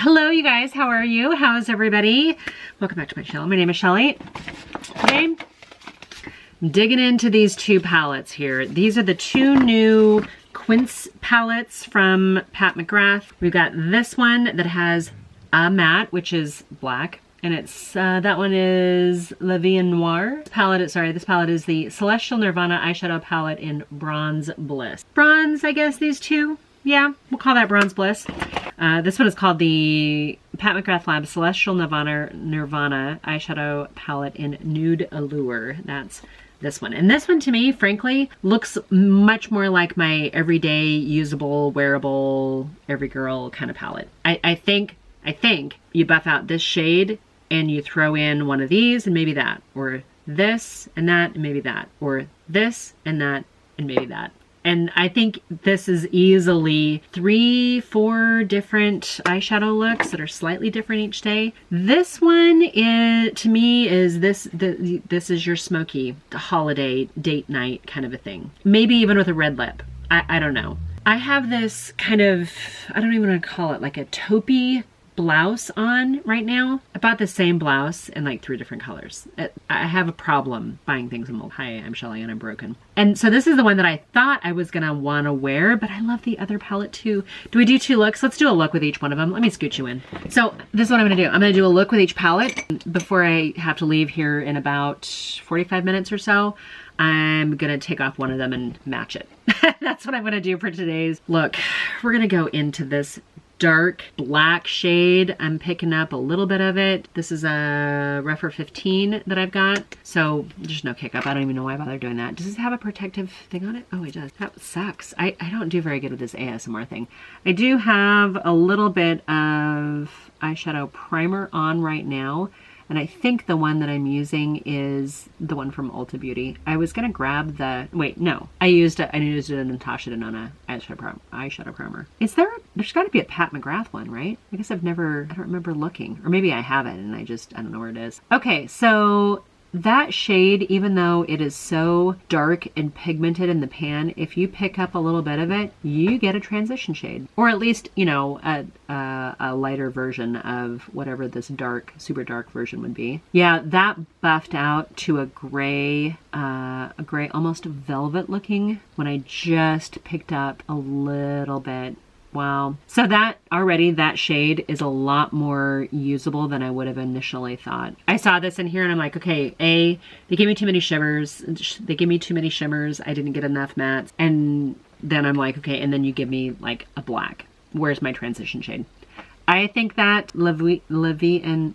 Hello you guys, how are you? How's everybody? Welcome back to my channel. My name is Shelly. Today, I'm digging into these two palettes here. These are the two new Quince palettes from Pat McGrath. We've got this one that has a matte, which is black. And it's, that one is La Vie Noire. This palette is the Celestial Nirvana eyeshadow palette in Bronze Bliss. Bronze, I guess, these two. Yeah, we'll call that Bronze Bliss. This one is called the Pat McGrath Lab Celestial Nirvana eyeshadow palette in Nude Allure. That's this one. And this one, to me, frankly, looks much more like my everyday, usable, wearable, every girl kind of palette. I think you buff out this shade and you throw in one of these and maybe that, or this and that and maybe that, or this and that and maybe that. And I think this is easily 3-4 different eyeshadow looks that are slightly different each day. This one is, to me, is this is your smoky holiday date night kind of a thing. Maybe even with a red lip. I don't know. I have this kind of, I don't even want to call it, like a taupey blouse on right now. I bought the same blouse in like 3 different colors. I have a problem buying things in multi. Hi, I'm Shelly and I'm broken. And so this is the one that I thought I was gonna wanna wear, but I love the other palette too. Do we do 2 looks? Let's do a look with each one of them. Let me scoot you in. So this is what I'm gonna do. I'm gonna do a look with each palette before I have to leave here in about 45 minutes or so. I'm gonna take off one of them and match it. That's what I'm gonna do for today's look. We're gonna go into this dark black shade. I'm picking up a little bit of it. This is a Refer 15 that I've got. So there's no kick up. I don't even know why I bother doing that. Does this have a protective thing on it? Oh, it does. That sucks. I don't do very good with this ASMR thing. I do have a little bit of eyeshadow primer on right now. And I think the one that I'm using is the one from Ulta Beauty. I was gonna grab the, wait, no. I used it in Natasha Denona eyeshadow primer. There's gotta be a Pat McGrath one, right? I guess I don't remember looking. Or maybe I have it and I don't know where it is. Okay, so that shade, even though it is so dark and pigmented in the pan, if you pick up a little bit of it, you get a transition shade. Or at least, you know, a lighter version of whatever this dark, super dark version would be. Yeah, that buffed out to a gray almost velvet looking when I just picked up a little bit. Wow. So that shade is a lot more usable than I would have initially thought. I saw this in here and I'm like, okay, they gave me too many shimmers. They gave me too many shimmers. I didn't get enough mattes. And then I'm like, okay, and then you give me like a black. Where's my transition shade? I think that La Vie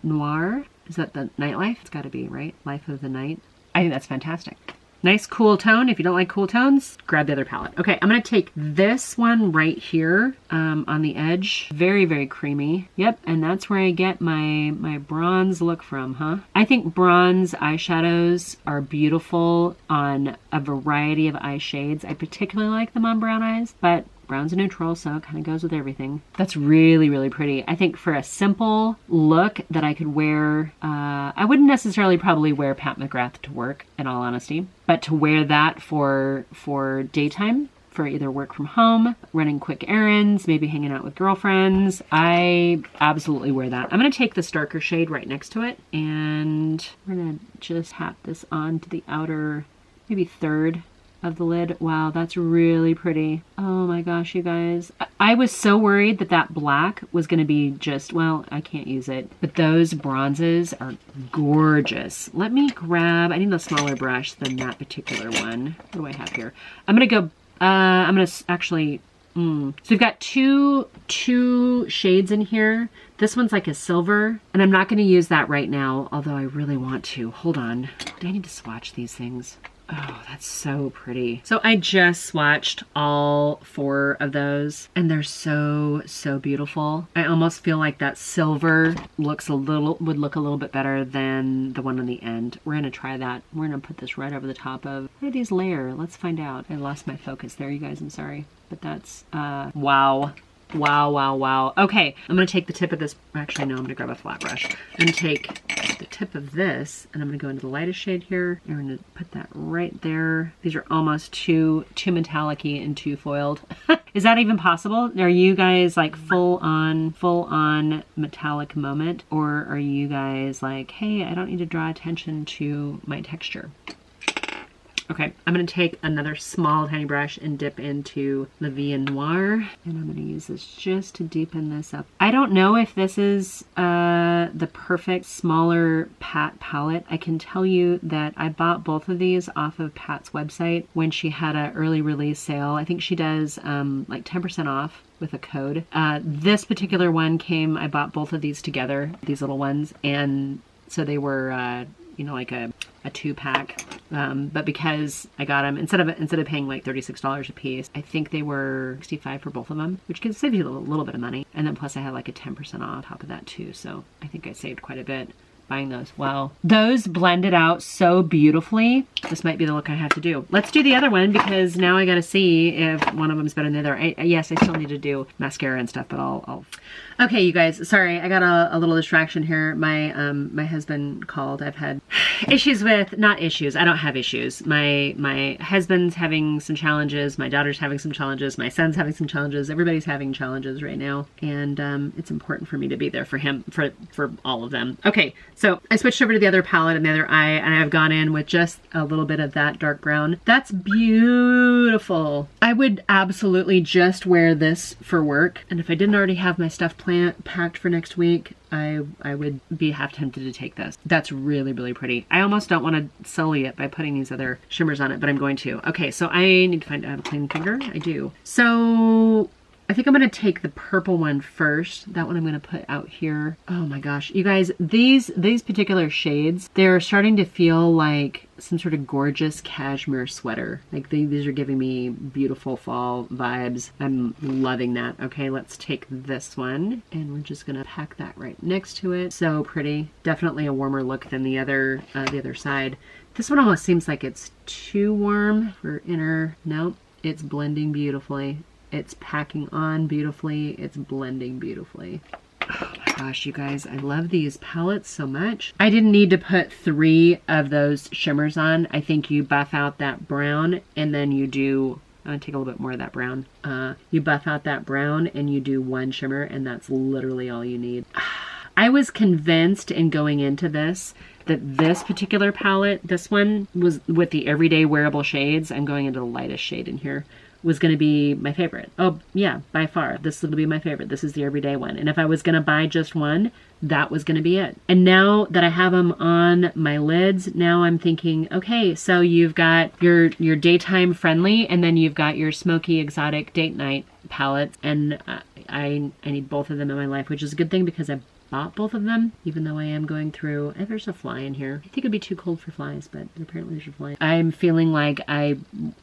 Noire, is that the Nightlife? It's gotta be, right? Life of the Night. I think that's fantastic. Nice cool tone. If you don't like cool tones, grab the other palette. Okay, I'm gonna take this one right here on the edge. Very, very creamy. Yep, and that's where I get my bronze look from, huh? I think bronze eyeshadows are beautiful on a variety of eye shades. I particularly like them on brown eyes, but brown's a neutral, so it kind of goes with everything. That's really, really pretty. I think for a simple look that I could wear, I wouldn't necessarily probably wear Pat McGrath to work, in all honesty, but to wear that for daytime, for either work from home, running quick errands, maybe hanging out with girlfriends, I absolutely wear that. I'm gonna take this darker shade right next to it, and we're gonna just tap this onto the outer, maybe third of the lid. Wow, that's really pretty. Oh my gosh, you guys. I was so worried that black was gonna be just, well, I can't use it. But those bronzes are gorgeous. Let me grab, I need a smaller brush than that particular one. What do I have here? I'm gonna actually, so we've got two shades in here. This one's like a silver, and I'm not gonna use that right now, although I really want to. Hold on. Do I need to swatch these things? Oh, that's so pretty. So I just swatched all 4 of those and they're so, so beautiful. I almost feel like that silver would look a little bit better than the one on the end. We're gonna try that. We're gonna put this right over the top of, how do these layer? Let's find out. I lost my focus there, you guys, I'm sorry. But that's, wow. Wow, wow, wow. Okay, I'm gonna take the tip of this, actually no, I'm gonna grab a flat brush and take the tip of this, and I'm gonna go into the lightest shade here. I'm gonna put that right there. These are almost too metallic-y and too foiled. Is that even possible? Are you guys like full on metallic moment? Or are you guys like, hey, I don't need to draw attention to my texture? Okay, I'm gonna take another small tiny brush and dip into the Vie Noir, and I'm gonna use this just to deepen this up. I don't know if this is the perfect smaller Pat palette. I can tell you that I bought both of these off of Pat's website when she had an early release sale. I think she does like 10% off with a code. This particular one came, I bought both of these together, these little ones, and so they were you know, like a 2-pack, but because I got them instead of paying like $36 a piece, I think they were $65 for both of them, which can save you a little bit of money. And then plus I had like a 10% off top of that too, so I think I saved quite a bit buying those. Wow, those blended out so beautifully. This might be the look I have to do. Let's do the other one, because now I gotta see if one of them's better than the other. Yes, I still need to do mascara and stuff, but I'll... Okay, you guys, sorry, I got a little distraction here. My husband called. I've had issues with, not issues, I don't have issues. My husband's having some challenges, my daughter's having some challenges, my son's having some challenges, everybody's having challenges right now, and it's important for me to be there for him, for all of them. Okay, so I switched over to the other palette and the other eye, and I've gone in with just a little bit of that dark brown. That's beautiful. I would absolutely just wear this for work, and if I didn't already have my stuff packed for next week, I would be half tempted to take this. That's really, really pretty. I almost don't want to sully it by putting these other shimmers on it, but I'm going to. Okay, so I need to find out a clean finger. I do. So I think I'm going to take the purple one first. That one I'm going to put out here. Oh my gosh, you guys, these particular shades, they're starting to feel like some sort of gorgeous cashmere sweater. Like these are giving me beautiful fall vibes. I'm loving that. Okay, let's take this one and we're just gonna pack that right next to it. So pretty. Definitely a warmer look than the other side. This one almost seems like it's too warm for inner. Nope, it's blending beautifully. It's packing on beautifully. It's blending beautifully. Oh my gosh, you guys, I love these palettes so much. I didn't need to put 3 of those shimmers on. I think you buff out that brown and then you do, I'm gonna take a little bit more of that brown. You buff out that brown and you do 1 shimmer, and that's literally all you need. I was convinced in going into this that this particular palette, this one was with the everyday wearable shades. I'm going into the lightest shade in here. Was going to be my favorite. Oh yeah, by far, this is going to be my favorite. This is the everyday one. And if I was going to buy just one, that was going to be it. And now that I have them on my lids, now I'm thinking, okay, so you've got your daytime friendly, and then you've got your smoky exotic date night palettes. And I need both of them in my life, which is a good thing because I bought both of them, even though I am going through, there's a fly in here. I think it'd be too cold for flies, but apparently there's a fly. I'm feeling like I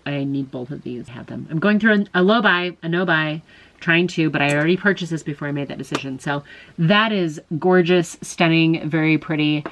need both of these to have them. I'm going through a low buy, a no buy, trying to, but I had already purchased this before I made that decision. So that is gorgeous, stunning, very pretty.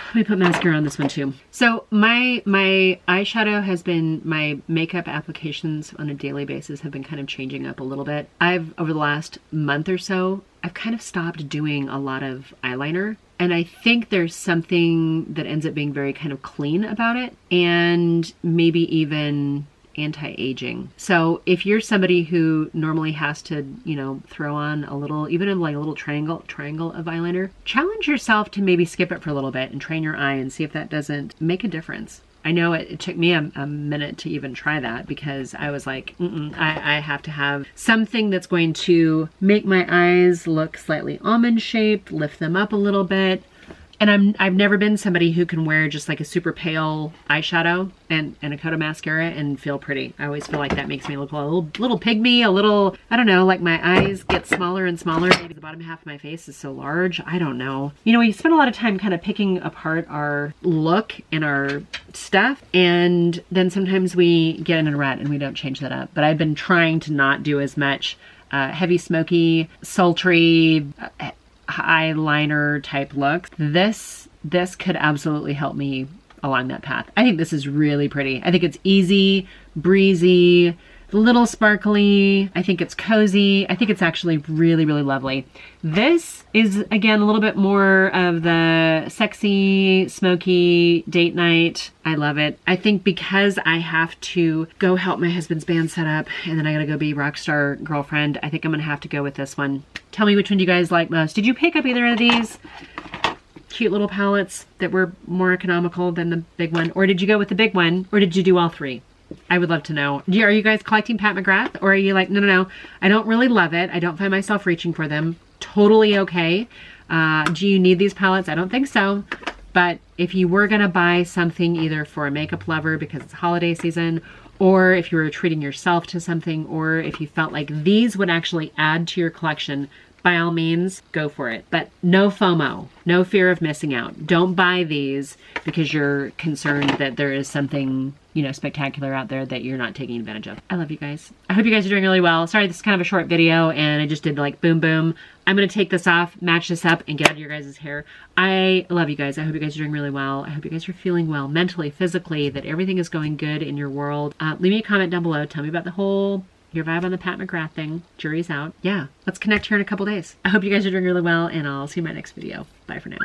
Let me put mascara on this one too. So my eyeshadow has been, my makeup applications on a daily basis have been kind of changing up a little bit. Over the last month or so, I've kind of stopped doing a lot of eyeliner. And I think there's something that ends up being very kind of clean about it, and maybe even anti-aging. So if you're somebody who normally has to, you know, throw on a little, even like a little triangle of eyeliner, challenge yourself to maybe skip it for a little bit and train your eye and see if that doesn't make a difference. I know it took me a minute to even try that, because I was like, I have to have something that's going to make my eyes look slightly almond shaped, lift them up a little bit. And I've never been somebody who can wear just like a super pale eyeshadow and a coat of mascara and feel pretty. I always feel like that makes me look a little pygmy, a little, I don't know, like my eyes get smaller and smaller. Maybe the bottom half of my face is so large. I don't know. You know, we spend a lot of time kind of picking apart our look and our stuff, and then sometimes we get in a rut and we don't change that up. But I've been trying to not do as much heavy, smoky, sultry, eyeliner type look. This could absolutely help me along that path. I think this is really pretty. I think it's easy, breezy, a little sparkly. I think it's cozy. I think it's actually really, really lovely. This is, again, a little bit more of the sexy, smoky date night. I love it. I think because I have to go help my husband's band set up and then I gotta go be rockstar girlfriend, I think I'm gonna have to go with this one. Tell me which one you guys like most. Did you pick up either of these cute little palettes that were more economical than the big one? Or did you go with the big one? Or did you do all three? I would love to know. Are you guys collecting Pat McGrath? Or are you like, no, I don't really love it. I don't find myself reaching for them. Totally okay. Do you need these palettes? I don't think so. But if you were gonna buy something either for a makeup lover because it's holiday season, or if you were treating yourself to something, or if you felt like these would actually add to your collection, by all means, go for it. But no FOMO, no fear of missing out. Don't buy these because you're concerned that there is something, you know, spectacular out there that you're not taking advantage of. I love you guys. I hope you guys are doing really well. Sorry, this is kind of a short video and I just did like boom, boom. I'm gonna take this off, match this up, and get out of your guys' hair. I love you guys. I hope you guys are doing really well. I hope you guys are feeling well mentally, physically, that everything is going good in your world. Leave me a comment down below. Tell me about the whole your vibe on the Pat McGrath thing. Jury's out. Yeah, let's connect here in a couple days. I hope you guys are doing really well, and I'll see you in my next video. Bye for now.